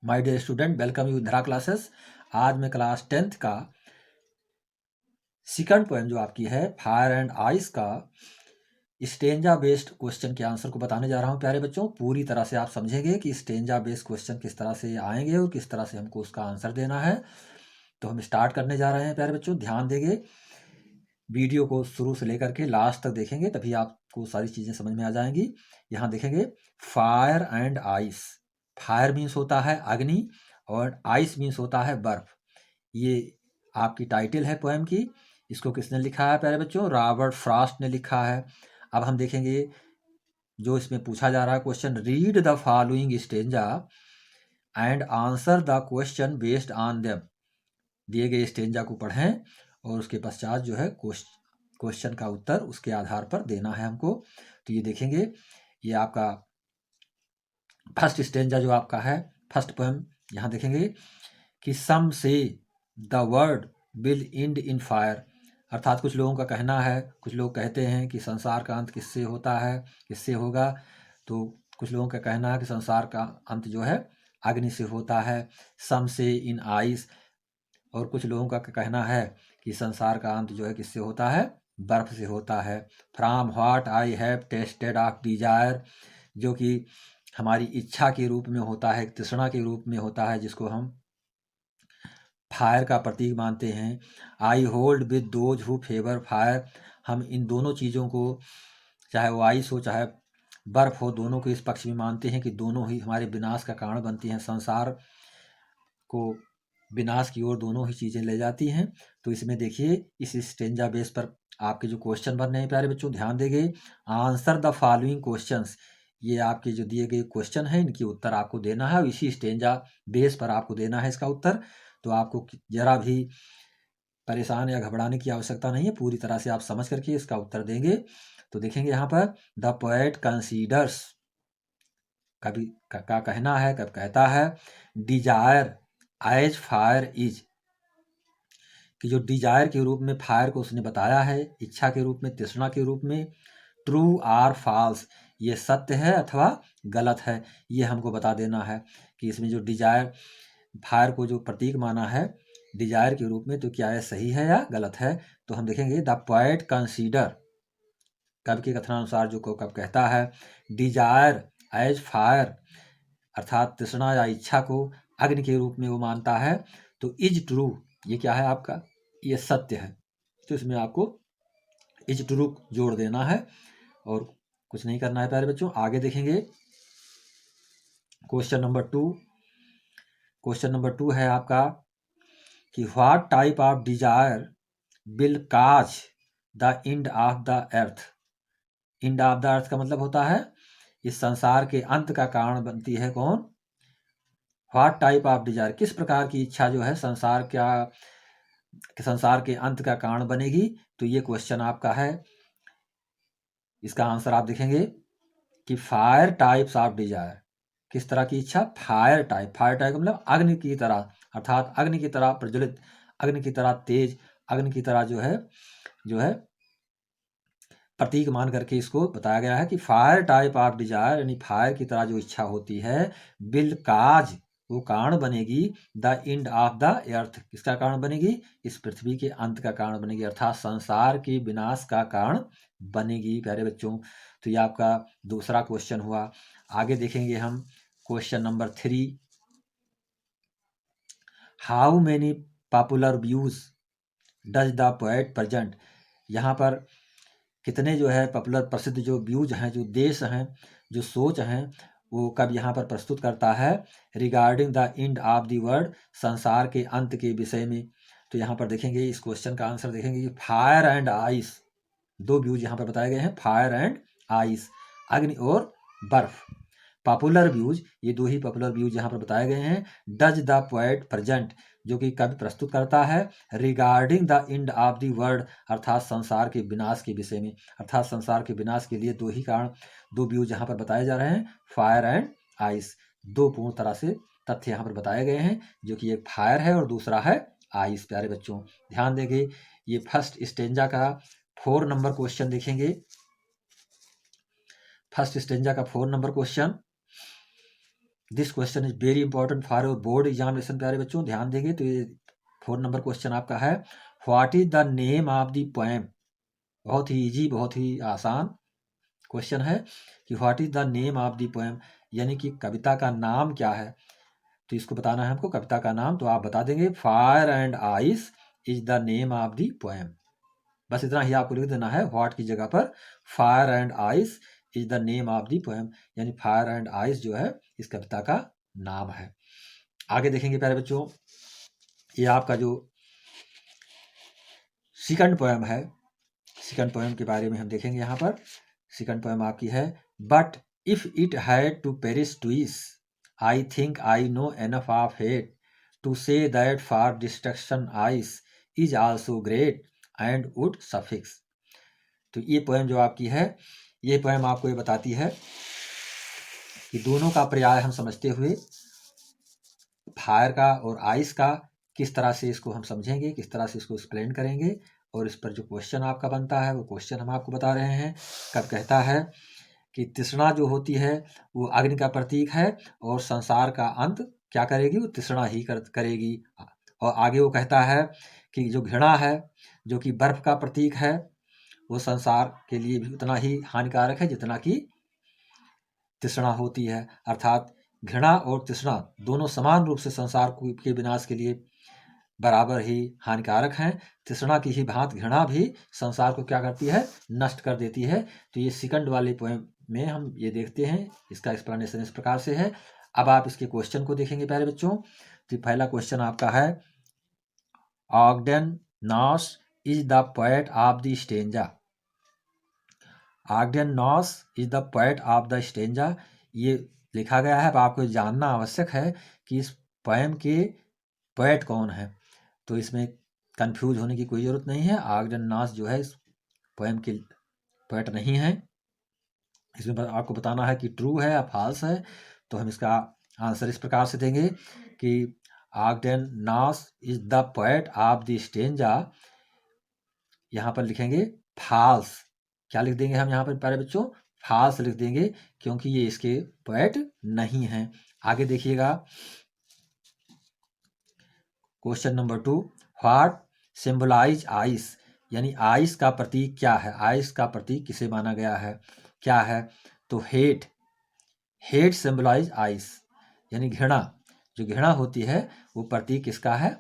My dear student, welcome you Dhara classes. आज मैं class 10th का सेकंड पोएम जो आपकी है फायर एंड आइस का स्टेंजा बेस्ड क्वेश्चन के आंसर को बताने जा रहा हूं। प्यारे बच्चों, पूरी तरह से आप समझेंगे कि स्टेंजा बेस्ड क्वेश्चन किस तरह से आएंगे और किस तरह से हमको उसका आंसर देना है। तो हम स्टार्ट करने जा रहे हैं। प्यारे बच्चों, ध्यान देंगे, वीडियो को शुरू से लेकर के लास्ट तक देखेंगे, तभी आपको सारी चीज़ें समझ में आ जाएंगी। यहाँ देखेंगे fire and ice. Fire means होता है अग्नि और आइस मीन्स होता है बर्फ। ये आपकी टाइटल है पोएम की। इसको किसने लिखा है प्यारे बच्चों? रॉबर्ट फ्रॉस्ट ने लिखा है। अब हम देखेंगे जो इसमें पूछा जा रहा है question, read the following stanza and answer the question based on them. दिए गए स्टेंजा को पढ़ें और उसके पश्चात जो है क्वेश्चन का उत्तर उसके आधार पर देना है हमको। तो ये देखेंगे, ये आपका फर्स्ट स्टेंजा जो आपका है, फर्स्ट पोएम। यहाँ देखेंगे कि सम से the word will and in fire. अर्थात कुछ लोगों का कहना है, कुछ लोग कहते हैं कि संसार का अंत किससे होता है, किससे होगा। तो कुछ लोगों का कहना है कि संसार का अंत जो है अग्नि से होता है, सम से इन आइस। और कुछ लोगों का कहना है कि संसार का अंत जो है किससे होता है, बर्फ से होता है। From what I have tested of desire, जो कि हमारी इच्छा के रूप में होता है, तृष्णा के रूप में होता है, जिसको हम फायर का प्रतीक मानते हैं। I hold with those who favour fire. हम इन दोनों चीज़ों को, चाहे वो आइस हो चाहे बर्फ हो, दोनों को इस पक्ष में मानते हैं कि दोनों ही हमारे विनाश का कारण बनती हैं, संसार को विनाश की ओर दोनों ही चीज़ें ले जाती हैं। तो इसमें देखिए, इस स्टेंजा बेस पर आपके जो क्वेश्चन बन रहे हैं प्यारे बच्चों, ध्यान देंगे। आंसर द फॉलोइंग क्वेश्चंस, ये आपके जो दिए गए क्वेश्चन हैं इनकी उत्तर आपको देना है और इसी स्टेंजा बेस पर आपको देना है इसका उत्तर। तो आपको जरा भी परेशान या घबराने की आवश्यकता नहीं है, पूरी तरह से आप समझ करके इसका उत्तर देंगे। तो देखेंगे यहाँ पर, द पोएट कंसीडर्स, कभी का कहना है, कब कहता है, डिजायर एज फायर इज, कि जो डिजायर के रूप में फायर को उसने बताया है, इच्छा के रूप में, तृष्णा के रूप में। ट्रू आर फॉल्स, ये सत्य है अथवा गलत है, ये हमको बता देना है कि इसमें जो डिजायर, फायर को जो प्रतीक माना है डिजायर के रूप में, तो क्या यह सही है या गलत है। तो हम देखेंगे द पोएट कंसीडर, कवि के कथनानुसार जो कब कहता है डिजायर एज फायर, अर्थात तृष्णा या इच्छा को अग्नि के रूप में वो मानता है। तो इज ट्रू, ये क्या है आपका, ये सत्य है। तो इसमें आपको इज ट्रू जोड़ देना है और कुछ नहीं करना है प्यारे बच्चों। आगे देखेंगे क्वेश्चन नंबर 2। क्वेश्चन नंबर 2 है आपका कि what type of desire will cause the end of the earth. End of the earth का मतलब होता है इस संसार के अंत का कारण बनती है कौन? व्हाट टाइप ऑफ डिजायर, किस प्रकार की इच्छा जो है संसार के अंत का कारण बनेगी। तो ये क्वेश्चन आपका है। इसका आंसर आप देखेंगे कि फायर टाइप्स ऑफ डिजायर, किस तरह की इच्छा, फायर टाइप। फायर टाइप मतलब अग्नि की तरह, अर्थात अग्नि की तरह प्रज्वलित, अग्नि की तरह तेज, अग्नि की तरह जो है प्रतीक मान करके इसको बताया गया है कि फायर टाइप ऑफ डिजायर, यानी फायर की तरह जो इच्छा होती है, विल काज, वो कारण बनेगी, the end of the earth, किसका कारण बनेगी, इस पृथ्वी के अंत का कारण बनेगी, अर्थात संसार के विनाश का कारण बनेगी प्यारे बच्चों। तो ये आपका दूसरा क्वेश्चन हुआ। आगे देखेंगे हम question number 3। How many popular views does the poet present. यहाँ पर कितने जो है पॉपुलर, प्रसिद्ध जो व्यूज हैं, जो देश हैं, जो सोच हैं, वो कब यहाँ पर प्रस्तुत करता है regarding the end of the world, संसार के अंत के विषय में। तो यहाँ पर देखेंगे, इस क्वेश्चन का आंसर देखेंगे कि फायर एंड आइस, दो व्यूज यहाँ पर बताए गए हैं, फायर एंड आइस, अग्नि और बर्फ। पॉपुलर व्यूज, ये दो ही पॉपुलर व्यूज यहाँ पर बताए गए हैं। डज द पोएट प्रेजेंट, जो कि कवि प्रस्तुत करता है regarding the end of the world, अर्थात संसार के विनाश के विषय में। अर्थात संसार के विनाश के लिए दो ही कारण, दो व्यूज यहाँ पर बताए जा रहे हैं, फायर एंड आइस। दो पूर्ण तरह से तथ्य यहाँ पर बताए गए हैं, जो कि एक फायर है और दूसरा है आइस। प्यारे बच्चों ध्यान देंगे, ये फर्स्ट स्टेंजा का 4 नंबर क्वेश्चन देखेंगे। फर्स्ट स्टेंजा का 4 number question, this question is very important for your board examination. प्यारे बच्चों ध्यान देंगे तो ये 4 नंबर क्वेश्चन आपका है, what is the name of the poem. बहुत ही इजी, बहुत ही आसान क्वेश्चन है कि what is the name of the poem, यानी कि कविता का नाम क्या है। तो इसको बताना है हमको कविता का नाम, तो आप बता देंगे fire and ice is the name of the poem. बस इतना ही आपको लिख देना है, व्हाट की जगह पर fire and ice is the name of the poem, यानी फायर एंड आइस जो है इस कविता का नाम है। आगे देखेंगे प्यारे बच्चों, ये आपका जो सेकंड पोएम है, सेकंड पोएम के बारे में हम देखेंगे। यहाँ पर सेकंड पोएम आपकी है, but if it had to perish twice, I think I know enough of hate to say that for destruction ice is also great and would suffice. तो ये पोएम जो आपकी है, ये पोएम आपको ये बताती है कि दोनों का पर्याय हम समझते हुए फायर का और आइस का किस तरह से इसको हम समझेंगे, किस तरह से इसको एक्सप्लेन करेंगे, और इस पर जो क्वेश्चन आपका बनता है वो क्वेश्चन हम आपको बता रहे हैं। कब कहता है कि तृष्णा जो होती है वो अग्नि का प्रतीक है और संसार का अंत क्या करेगी, वो तृष्णा ही करेगी। और आगे वो कहता है कि जो घृणा है जो कि बर्फ का प्रतीक है, वो संसार के लिए भी उतना ही हानिकारक है जितना कि तृष्णा होती है। अर्थात घृणा और तृष्णा दोनों समान रूप से संसार के विनाश के लिए बराबर ही हानिकारक हैं। तृष्णा की ही भांति घृणा भी संसार को क्या करती है, नष्ट कर देती है। तो ये सेकंड वाले पोएम में हम ये देखते हैं, इसका एक्सप्लेनेशन इस प्रकार से है। अब आप इसके क्वेश्चन को देखेंगे प्यारे बच्चों। तो पहला क्वेश्चन आपका है, Ogden Nash is the poet of the stanza. Ogden Nash is the poet of the stanza, ये लिखा गया है। अब आपको जानना आवश्यक है कि इस पोएम के पोएट कौन है। तो इसमें कंफ्यूज होने की कोई ज़रूरत नहीं है। ऑगडेन नॉस जो है इस पोएम के पोएट नहीं है। इसमें आपको बताना है कि ट्रू है या फॉल्स है। तो हम इसका आंसर इस प्रकार से देंगे कि Ogden Nash is the poet of the stanza. यहाँ पर लिखेंगे फॉल्स। क्या लिख देंगे हम यहाँ पर प्यारे बच्चों, फॉल्स लिख देंगे, क्योंकि ये इसके पोएट नहीं हैं। आगे देखिएगा question number 2, what symbolise ice, यानी आइस का प्रतीक क्या है। आइस का प्रतीक किसे माना गया है, क्या है। तो हेट, हेट सिंबलाइज आइस, यानी घृणा, जो घृणा होती है वो प्रतीक किसका है,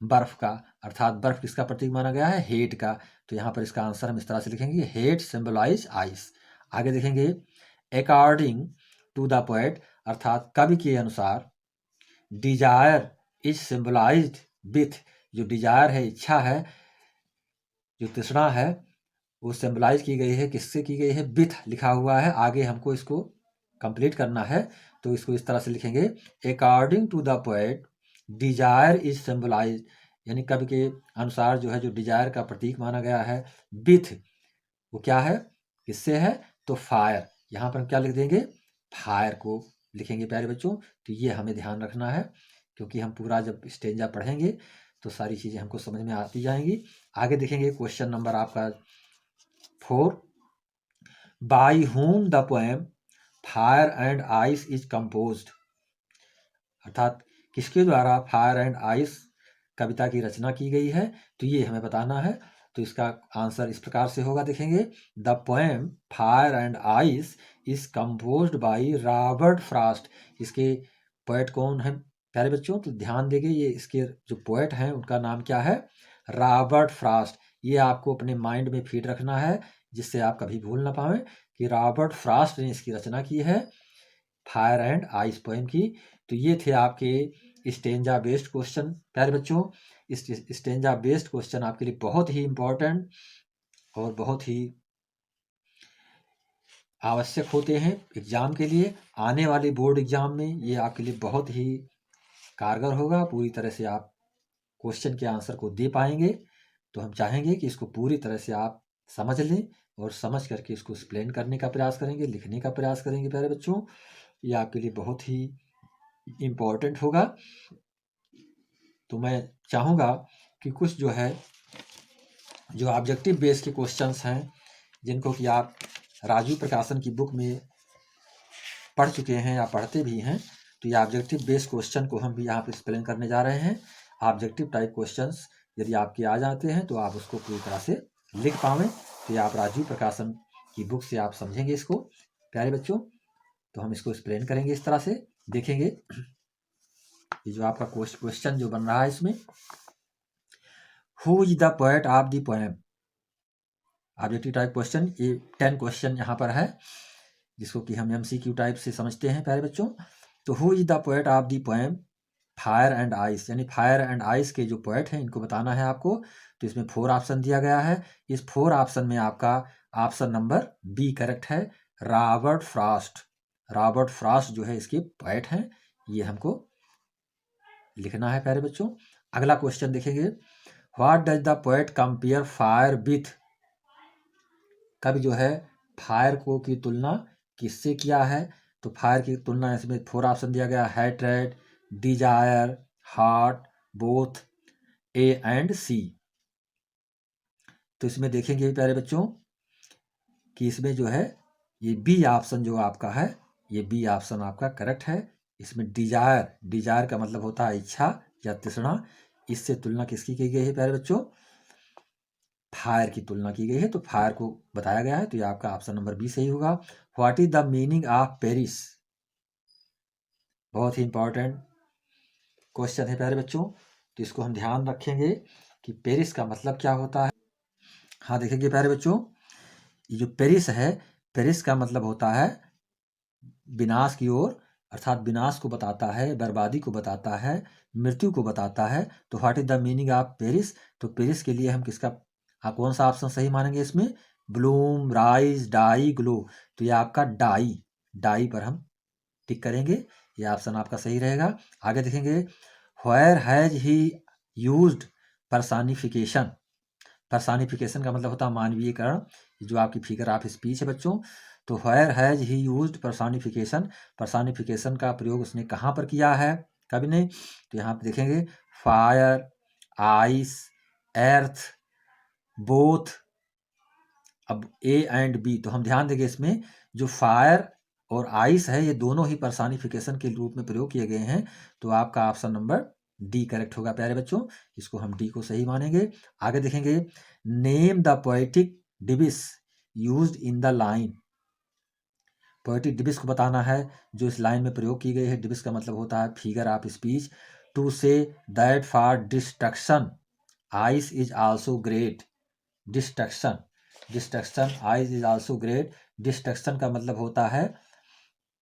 बर्फ का। अर्थात बर्फ किसका प्रतीक माना गया है, हेट का। तो यहाँ पर इसका आंसर हम इस तरह से लिखेंगे, हेट सिंबलाइज आइस। आगे देखेंगे, अकॉर्डिंग टू द पोएट, अर्थात कवि के अनुसार, डिजायर इज सिंबलाइज्ड विथ, जो डिजायर है, इच्छा है, जो तृष्णा है, वो सिंबलाइज की गई है, किससे की गई है, विथ लिखा हुआ है। आगे हमको इसको कंप्लीट करना है, तो इसको इस तरह से लिखेंगे, according to the poet desire is symbolise, यानी कवि के अनुसार जो है, जो डिजायर का प्रतीक माना गया है, विथ, वो क्या है, किससे है, तो फायर। यहाँ पर हम क्या लिख देंगे, फायर को लिखेंगे प्यारे बच्चों। तो ये हमें ध्यान रखना है, क्योंकि हम पूरा जब स्टेंजा पढ़ेंगे तो सारी चीज़ें हमको समझ में आती जाएंगी। आगे देखेंगे क्वेश्चन नंबर आपका 4, by whom the poem fire and ice is composed, अर्थात किसके द्वारा फायर एंड आइस कविता की रचना की गई है। तो ये हमें बताना है। तो इसका आंसर इस प्रकार से होगा, देखेंगे, the poem fire and ice is composed by Robert Frost. इसके पोएट कौन है प्यारे बच्चों, तो ध्यान देंगे, ये इसके जो पोएट हैं उनका नाम क्या है, रॉबर्ट फ्रॉस्ट। ये आपको अपने माइंड में फीड रखना है, जिससे आप कभी भूल ना पाएं कि रॉबर्ट फ्रॉस्ट ने इसकी रचना की है, फायर एंड आइस पोएम की। तो ये थे आपके स्टेंजा बेस्ड क्वेश्चन प्यारे बच्चों। इस स्टेंजा बेस्ड क्वेश्चन आपके लिए बहुत ही इम्पोर्टेंट और बहुत ही आवश्यक होते हैं एग्जाम के लिए। आने वाले बोर्ड एग्जाम में ये आपके लिए बहुत ही कारगर होगा। पूरी तरह से आप क्वेश्चन के आंसर को दे पाएंगे। तो हम चाहेंगे कि इसको पूरी तरह से आप समझ लें और समझ करके इसको एक्सप्लेन करने का प्रयास करेंगे, लिखने का प्रयास करेंगे प्यारे बच्चों। ये आपके लिए बहुत ही इम्पोर्टेंट होगा। तो मैं चाहूँगा कि कुछ जो है, जो ऑब्जेक्टिव बेस के क्वेश्चंस हैं, जिनको कि आप राजू प्रकाशन की बुक में पढ़ चुके हैं या पढ़ते भी हैं, तो ये ऑब्जेक्टिव बेस्ड क्वेश्चन को हम भी यहाँ पे एक्सप्लेन करने जा रहे हैं। ऑब्जेक्टिव टाइप क्वेश्चंस यदि आपके आ जाते हैं तो आप उसको पूरी तरह से लिख पावें, तो ये आप राजीव प्रकाशन की बुक से आप समझेंगे इसको प्यारे बच्चों। तो हम इसको एक्सप्लेन करेंगे इस तरह से, देखेंगे ये जो आपका क्वेश्चन जो बन रहा है इसमें, who is the poet of the poem. Objective type question, ये 10 क्वेश्चन यहाँ पर है जिसको कि हम MCQ टाइप से समझते हैं प्यारे बच्चों। तो who is the poet of the poem fire and ice, यानी फायर एंड आइस के जो पोएट हैं इनको बताना है आपको। तो इसमें 4 ऑप्शन दिया गया है। इस 4 ऑप्शन में आपका ऑप्शन नंबर बी करेक्ट है, रॉबर्ट फ्रॉस्ट। रॉबर्ट फ्रॉस्ट जो है इसके पोएट हैं, ये हमको लिखना है प्यारे बच्चों। अगला क्वेश्चन देखेंगे, what does the poet compare fire with. कवि जो है फायर को की तुलना किससे किया है। तो फायर की तुलना इसमें 4 ऑप्शन दिया गया, hatred, desire, heart, both, A and C. तो इसमें देखेंगे प्यारे बच्चों कि इसमें जो है ये बी ऑप्शन जो आपका है, ये बी ऑप्शन आपका करेक्ट है। इसमें डिजायर, डिजायर का मतलब होता है इच्छा या तृष्णा, इससे तुलना किसकी की गई है प्यारे बच्चों, फायर की तुलना की गई है, तो फायर को बताया गया है, तो ये आपका ऑप्शन नंबर बी सही होगा। What is the meaning of Paris, बहुत ही इंपॉर्टेंट क्वेश्चन है प्यारे बच्चों, तो इसको हम ध्यान रखेंगे कि पेरिस का मतलब क्या होता है। हाँ देखेंगे प्यारे बच्चों, ये जो पेरिस है, पेरिस का मतलब होता है विनाश की ओर, अर्थात विनाश को बताता है, बर्बादी को बताता है, मृत्यु को बताता है। तो what is the meaning of Paris, तो पेरिस के लिए हम किसका कौन सा ऑप्शन सही मानेंगे इसमें, ब्लूम, राइज, डाई, ग्लो। तो ये आपका डाई, डाई पर हम टिक करेंगे, ये ऑप्शन आपका सही रहेगा। आगे देखेंगे, व्हेयर हैज ही यूज्ड पर्सानिफिकेशन। पर्सानिफिकेशन का मतलब होता है मानवीयकरण, जो आपकी फिगर ऑफ स्पीच है बच्चों। तो व्हेयर हैज ही यूज्ड पर्सानिफिकेशन, पर्सानिफिकेशन का प्रयोग उसने कहाँ पर किया है कवि ने। तो यहाँ पे देखेंगे, फायर, आइस, एर्थ, बोथ। अब ए एंड बी, तो हम ध्यान देंगे इसमें जो फायर और आइस है ये दोनों ही पर्सानिफिकेशन के रूप में प्रयोग किए गए हैं, तो आपका ऑप्शन नंबर डी करेक्ट होगा प्यारे बच्चों, इसको हम डी को सही मानेंगे। आगे देखेंगे, name the poetic device used in the line. Poetic device को बताना है जो इस लाइन में प्रयोग की गई है। डिविस का मतलब होता है figure of speech. To say that for destruction ice is also great. Destruction, destruction ice is also great. Destruction का मतलब होता है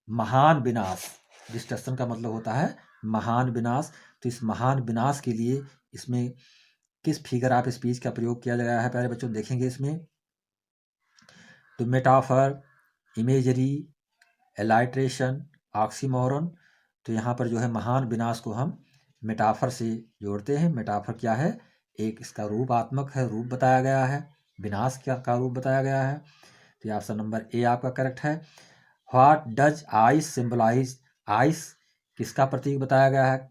महान विनाश, डिस्ट्रक्शन का मतलब होता है महान विनाश। तो इस महान विनाश के लिए इसमें किस फिगर ऑफ स्पीच का प्रयोग किया गया है प्यारे बच्चों, देखेंगे इसमें। तो मेटाफर, इमेजरी, एलाइट्रेशन, ऑक्सीमोरन। तो यहाँ पर जो है महान विनाश को हम मेटाफर से जोड़ते हैं। मेटाफर क्या है, एक इसका रूपात्मक है, रूप बताया गया है, विनाश क्या का रूप बताया गया है। तो ये ऑप्शन नंबर ए आपका करेक्ट है। What does ice symbolize, ice किसका प्रतीक बताया गया है,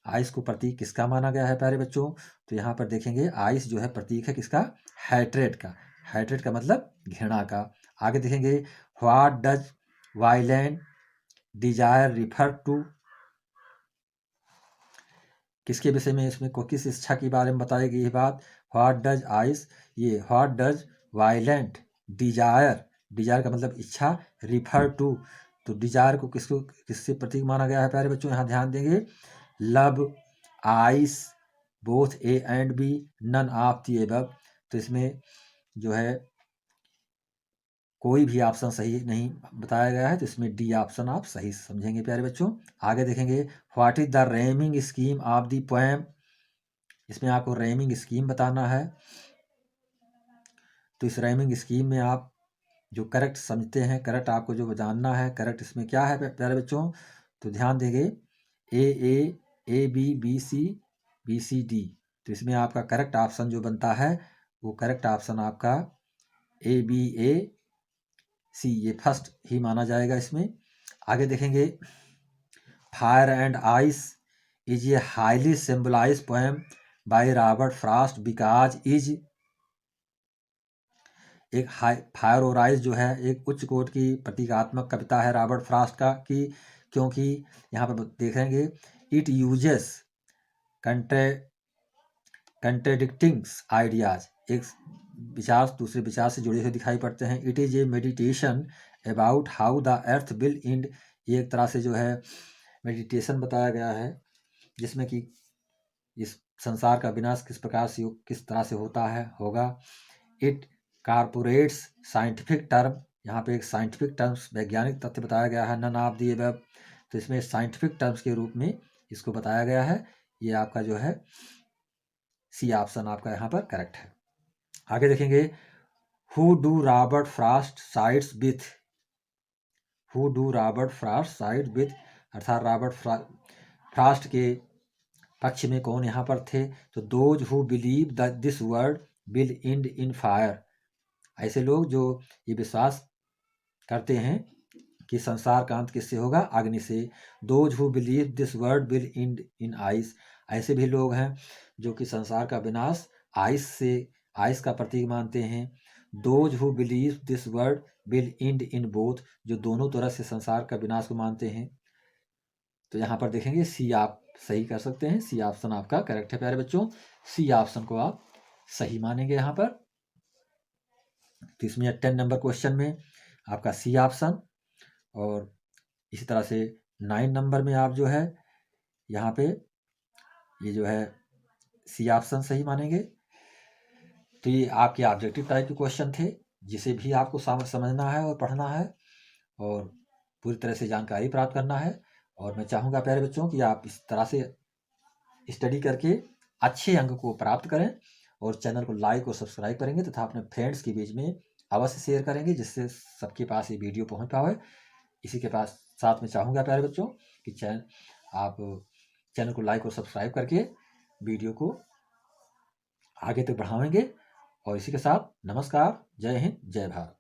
आइस को प्रतीक किसका माना गया है प्यारे बच्चों। तो यहाँ पर देखेंगे आइस जो है प्रतीक है किसका, हैट्रेट का, हैट्रेट का मतलब घृणा का। आगे देखेंगे, what does violent desire refer to, किसके विषय में इसमें को किस इच्छा के बारे में बताई गई है बात। व्हाट डज आइस, ये what does violent desire, desire का मतलब इच्छा, रिफर टू, तो डिजायर को किसको किससे प्रतीक माना गया है प्यारे बच्चों, यहाँ ध्यान देंगे। Love, ice, both A and B, none of the above. तो इसमें जो है कोई भी ऑप्शन सही नहीं बताया गया है, तो इसमें डी ऑप्शन आप सही समझेंगे प्यारे बच्चों। आगे देखेंगे, what is the रेमिंग scheme of the poem. इसमें आपको रेमिंग स्कीम बताना है। तो इस रेमिंग स्कीम में आप जो करेक्ट समझते हैं, करेक्ट आपको जो जानना है, करेक्ट इसमें क्या है प्यारे बच्चों, तो ध्यान देंगे, A B, B C, B C D. तो इसमें आपका करेक्ट ऑप्शन जो बनता है वो करेक्ट ऑप्शन आपका ए बी ए सी, ये फर्स्ट ही माना जाएगा इसमें। आगे देखेंगे, fire and ice is a highly symbolize poem by Robert Frost because is एक फायर और आइस जो है एक उच्च कोटि की प्रतीकात्मक कविता है रॉबर्ट फ्रॉस्ट का, कि क्योंकि यहाँ पर देखेंगे इट यूजेस कंट्राडिक्टिंग्स आइडियाज, एक विचार दूसरे विचार से जुड़े हुए दिखाई पड़ते हैं। It is a meditation about how the earth will and, ये एक तरह से जो है मेडिटेशन बताया गया है जिसमें कि इस संसार का विनाश किस प्रकार से किस तरह से होगा। इट कारपोरेट्स साइंटिफिक टर्म, यहाँ पे एक साइंटिफिक टर्म्स वैज्ञानिक तथ्य बताया गया है, नन ऑफ दी अबव, तो इसमें साइंटिफिक टर्म्स के रूप में इसको बताया गया है। ये आपका जो है सी ऑप्शन आपका यहाँ पर करेक्ट है। आगे देखेंगे who do Robert Frost sides with, who do Robert Frost side with, अर्थात रॉबर्ट फ्रॉस्ट के पक्ष में कौन यहाँ पर थे, तो those who believe that this world will and in fire, ऐसे लोग जो ये विश्वास करते हैं कि संसार का अंत किससे होगा, अग्नि से। Those who believe this world will and in ice, ऐसे भी लोग हैं जो कि संसार का विनाश आइस से, आइस का प्रतीक मानते हैं। Those who believe this world will and in both, जो दोनों तरह से संसार का विनाश को मानते हैं। तो यहाँ पर देखेंगे सी आप सही कर सकते हैं, सी ऑप्शन आपका करेक्ट है प्यारे बच्चों, सी ऑप्शन को आप सही मानेंगे यहाँ पर। तो इसमें 10 नंबर क्वेश्चन में आपका सी ऑप्शन, और इसी तरह से 9 नंबर में आप जो है यहाँ पे ये जो है सी ऑप्शन सही मानेंगे। तो ये आपके ऑब्जेक्टिव टाइप के क्वेश्चन थे जिसे भी आपको समझना है और पढ़ना है और पूरी तरह से जानकारी प्राप्त करना है। और मैं चाहूँगा प्यारे बच्चों कि आप इस तरह से स्टडी करके अच्छे अंक को प्राप्त करें और चैनल को लाइक और सब्सक्राइब करेंगे तथा अपने फ्रेंड्स के बीच में अवश्य शेयर करेंगे जिससे सबके पास ये वीडियो पहुंच पाए। इसी के पास साथ में चाहूँगा प्यारे बच्चों कि आप चैनल को लाइक और सब्सक्राइब करके वीडियो को आगे तक बढ़ाएंगे। और इसी के साथ नमस्कार, जय हिंद, जय भारत।